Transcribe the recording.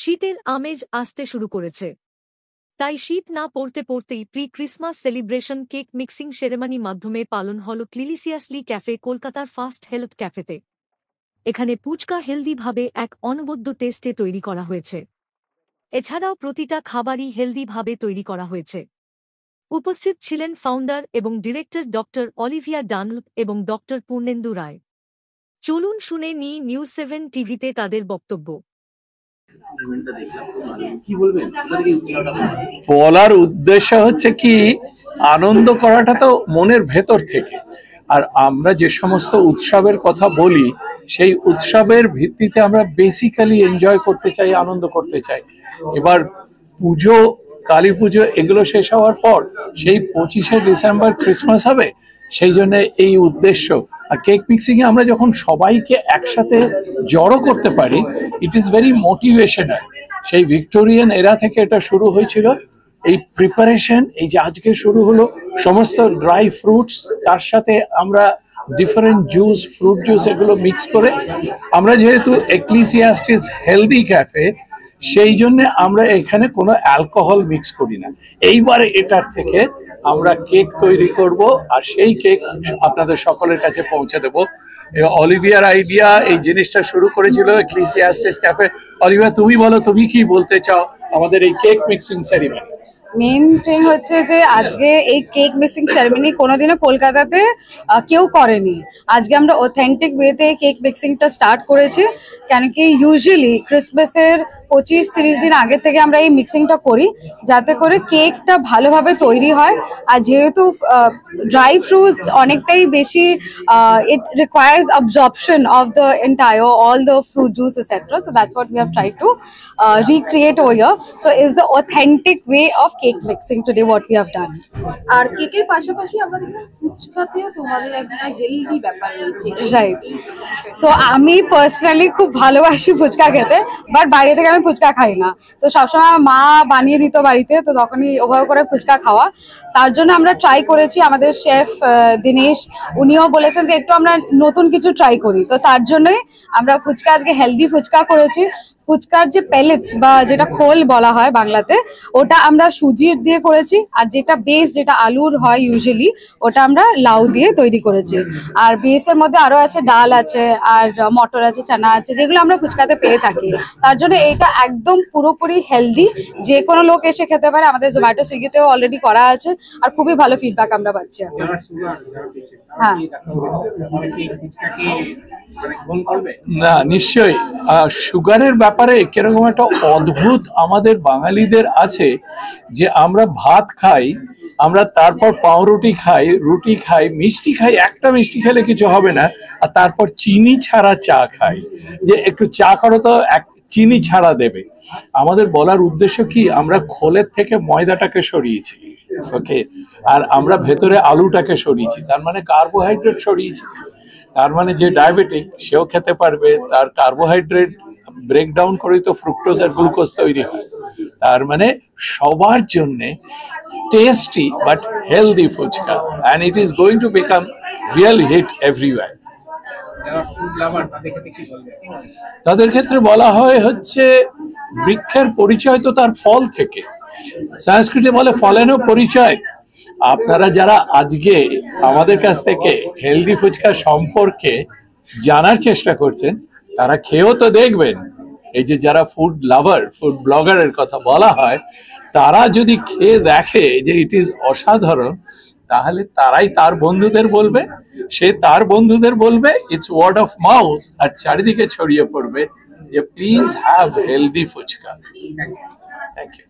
শীতের আমেজ আসতে শুরু করেছে। তাই শীত না পড়তে পড়তেই pre Christmas celebration cake mixing ceremony মাধ্যমে পালন হল ক্লিলিসিয়াসলি ক্যাফে, কলকাতার ফার্স্ট হেলথ ক্যাফেতে। এখানে পুচকা হেলদিভাবে এক অনবদ্য টেস্টে তৈরি করা হয়েছে। এছাড়াও প্রতিটা খাবারই হেলদিভাবে তৈরি করা হয়েছে। উপস্থিত ছিলেন ফাউন্ডার এবং ডিরেক্টর ডক্টর অলিভিয়া ডানলপ এবং ডক্টর পূর্ণেন্দু রায়। চলুন শুনে নিই নিউজ7 টিভিতে তাদের বক্তব্য। বলার উদ্দেশ্য হচ্ছে কি, আনন্দ করাটা তো মনের ভেতর থেকে, আর আমরা যে সমস্ত উৎসবের কথা বলি সেই উৎসবের ভিত্তিতে আমরা বেসিক্যালি এনজয় করতে চাই, আনন্দ করতে চাই। এবার পুজো, কালী পুজো এগুলো শেষ হওয়ার পর সেই 25শে ডিসেম্বর ক্রিসমাস হবে, সেই জন্য এই উদ্দেশ্য। আর কেক মিক্সিং এ আমরা যখন সবাইকে একসাথে জড়ো করতে পারি, ইট ইজ ভেরি মোটিভেশনাল। সেই ভিক্টোরিয়ান এরা থেকে এটা শুরু হয়েছিল। এই প্রিপারেশন, এই যে আজকে শুরু হলো, সমস্ত ড্রাই ফ্রুটস, তার সাথে আমরা ডিফারেন্ট জুস, ফ্রুট জুস এগুলো মিক্স করে, আমরা যেহেতু এক্লিসিয়াস্টিস হেলদি ক্যাফে, সেই জন্য আমরা এখানে কোনো অ্যালকোহল মিক্স করি না। এইবারে এটার থেকে আমরা কেক তৈরি করব, আর সেই কেক আপনাদের সকলের কাছে পৌঁছে দেব। অলিভিয়ার আইডিয়া এই জিনিসটা শুরু করেছিল এক্লিসিয়াস্টিস ক্যাফে। অলিভিয়া, তুমি বলো, তুমি কি বলতে চাও আমাদের এই cake mixing ceremony? Main thing হচ্ছে যে আজকে এই কেক মিক্সিং সেরেমনি কোনোদিনও কলকাতাতে কেউ করেনি। আজকে আমরা অথেন্টিক ওয়েতে কেক মিক্সিংটা স্টার্ট করেছি, কেন কি ইউজুয়ালি ক্রিসমাসের 25-30 দিন আগে থেকে আমরা এই মিক্সিংটা করি, যাতে করে কেকটা ভালোভাবে তৈরি হয়। আর যেহেতু ড্রাই ফ্রুটস অনেকটাই বেশি, it requires absorption of the entire all the fruit juice etcetera, so that's what we have tried to recreate over here. So is the authentic way of cake mixing today what we have done. আর কেকের পাশাপাশি আমরা দেখলাম ফুচকাতেও তোমাদের একটা healthy ব্যাপার রয়েছে, right? So আমি পার্সোনালি খুব ভালোবাসি ফুচকা খেতে, বাট বাইরে থেকে আমি ফুচকা খাই না। তো সবসময় মা বানিয়ে দিত বাড়িতে, তো তখনই ওভাবে করে ফুচকা খাওয়া। তার জন্য আমরা ট্রাই করেছি, আমাদের শেফ দিনেশ উনিও বলেছেন যে একটু আমরা নতুন কিছু ট্রাই করি, তো তার জন্যই আমরা ফুচকা আজকে হেলদি ফুচকা করেছি। ফুচকার যে পেলেটস বা যেটা খোল বলা হয় বাংলাতে, ওটা আমরা সুজির দিয়ে করেছি, আর যেটা বেস, যেটা আলুর হয় ইউজুয়ালি, ওটা আমরা লাউ দিয়ে তৈরি করেছি। আর বেসের মধ্যে আরো আছে ডাল আছে, আর মটর আছে, চানা আছে, যেগুলো আমরা ফুচকাতে পেয়ে থাকি। তার জন্য এটা একদম পুরোপুরি হেলদি, যে কোনো লোক এসে খেতে পারে। আমাদের জোম্যাটো, সুইগিতেও অলরেডি করা আছে, আর খুবই ভালো ফিডব্যাক আমরা পাচ্ছি। হ্যাঁ, না, নিশ্চয়ই। সুগারের ব্যাপারে কিরকম একটা অদ্ভুত আমাদের বাঙালিদের আছে, যে আমরা ভাত খাই, আমরা তারপর পাউরুটি খাই, রুটি খাই, মিষ্টি খাই, একটা মিষ্টি খেলে কিছু হবে না, আর তারপর চিনি ছাড়া চা খাই, যে একটু চা করো তো, এক চিনি ছাড়া দেবে। আমাদের বলার উদ্দেশ্য কি, আমরা খোলের থেকে ময়দাটাকে সরিয়েছি, ওকে, আর আমরা ভেতরে আলুটাকে সরিয়েছি, তার মানে কার্বোহাইড্রেট সরিয়েছি। তার মানে যে ডায়াবেটিক সেও খেতে পারবে, তার কার্বোহাইড্রেট ব্রেকডাউন করেই তো ফ্রুক্টোজ আর গ্লুকোজ তৈরি হয়। তার মানে সবার জন্য tasty but healthy phuchka, and it is going to become real hit everywhere. তাদের ক্ষেত্রে বলা হয় হচ্ছে, বৃক্ষের পরিচয় তো তার ফল থেকে। সংস্কৃতে বলে ফলেনও পরিচয়। আপনারা যারা আজকে আমাদের কাছ থেকে হেলদি ফুচকা সম্পর্কে জানার চেষ্টা করছেন, তারা খেয়েও তো দেখবেন। এই যে যারা ফুড লাভার, ফুড ব্লগারের কথা বলা হয়, তারা যদি খেয়ে দেখে যে ইট ইজ অসাধারণ, তাহলে তারাই তার বন্ধুদের বলবে, সে তার বন্ধুদের বলবে, ইটস ওয়ার্ড অফ মাউথ, আর চারিদিকে ছড়িয়ে পড়বে যে please have healthy phuchka. Thank you.